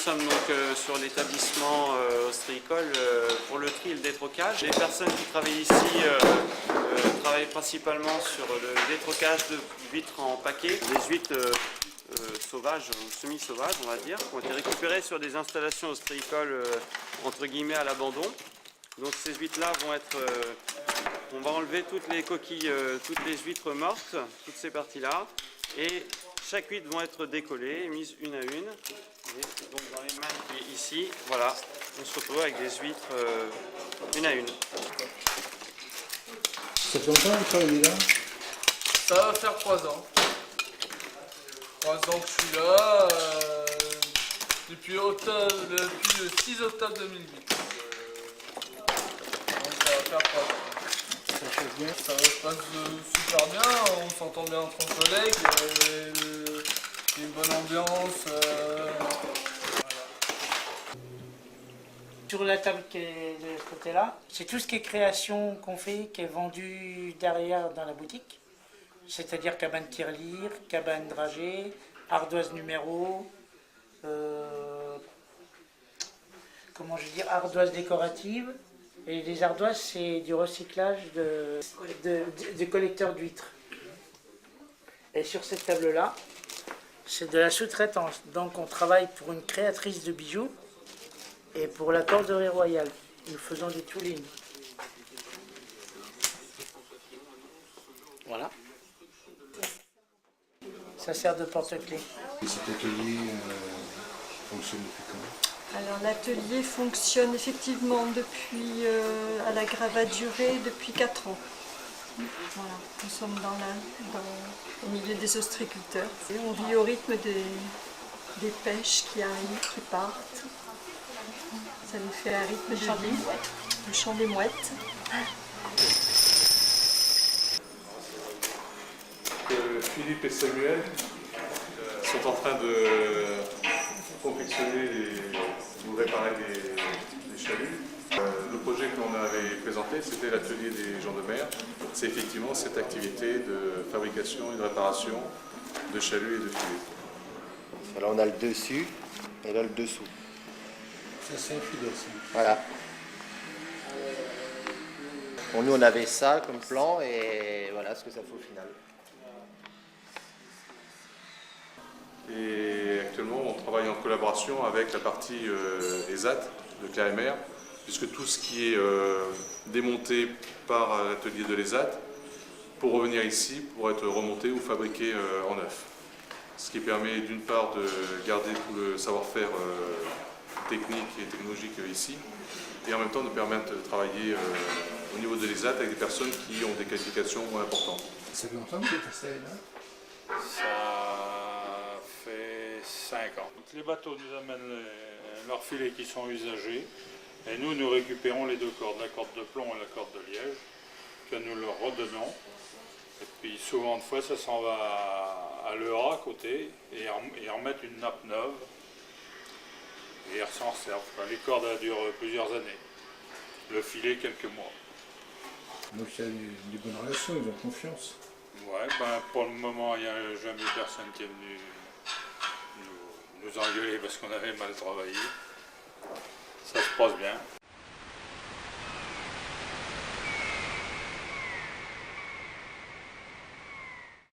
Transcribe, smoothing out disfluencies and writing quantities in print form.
sommes donc sur l'établissement ostréicole pour le tri et le détrocage. Les personnes qui travaillent ici travaillent principalement sur le détrocage de huîtres en paquet, des huîtres sauvages ou semi-sauvages, on va dire, qui ont été récupérées sur des installations ostréicoles entre guillemets à l'abandon. Donc ces huîtres-là vont être, on va enlever toutes les coquilles, toutes les huîtres mortes, toutes ces parties-là, et chaque huître vont être décollées, mises une à une. Et donc dans les mains qui est ici, voilà, on se retrouve avec des huîtres une à une. Ça fait longtemps que vous travaillez là? Ça va faire 3 ans. 3 ans que je suis là, depuis le 6 octobre 2008. Donc ça va faire 3 ans. Ça passe bien? Ça se passe super bien, on s'entend bien entre collègues, il y a une bonne ambiance. Voilà. Sur la table qui est de ce côté-là, c'est tout ce qui est création qu'on fait, qui est vendu derrière dans la boutique. C'est-à-dire cabane tirelire, cabane dragée, ardoise numéro, comment je veux dire, ardoise décorative. Et les ardoises, c'est du recyclage de collecteurs d'huîtres. Et sur cette table-là, c'est de la sous-traitance. Donc on travaille pour une créatrice de bijoux et pour la corderie royale. Nous faisons du tooling. Voilà. Ça sert de porte-clés. Et cet atelier fonctionne depuis quand? Alors l'atelier fonctionne effectivement depuis à la gravadurée depuis 4 ans. Voilà, nous sommes au milieu des ostréiculteurs. Et on vit au rythme des pêches qui arrivent, qui partent. Ça nous fait un rythme de vie, le chant des mouettes. Philippe et Samuel sont en train de confectionner ou réparer des chaluts. Le projet que l'on avait présenté, c'était l'atelier des gens de mer. C'est effectivement cette activité de fabrication et de réparation de chaluts et de filets. Là, on a le dessus et là le dessous. Ça, c'est un filet, ça. Voilà. Bon, nous, on avait ça comme plan et voilà ce que ça fait au final. Et actuellement, on travaille en collaboration avec la partie ESAT de Claremer, puisque tout ce qui est démonté par l'atelier de l'ESAT, pour revenir ici, pour être remonté ou fabriqué en neuf. Ce qui permet d'une part de garder tout le savoir-faire technique et technologique ici, et en même temps de permettre de travailler au niveau de l'ESAT avec des personnes qui ont des qualifications moins importantes. Ça fait longtemps que vous êtes installé là? Ça fait 5 ans. Donc les bateaux nous amènent leurs filets qui sont usagés et nous récupérons les 2 cordes, la corde de plomb et la corde de liège, que nous leur redonnons. Et puis souvent de fois ça s'en va à l'ERA à côté et ils remettent une nappe neuve et ils s'en servent. Les cordes elles durent plusieurs années, le filet quelques mois. Donc il y a des bonnes relations, ils ont confiance. Ouais, pour le moment, il n'y a jamais personne qui est venu nous engueuler parce qu'on avait mal travaillé. Ça se passe bien.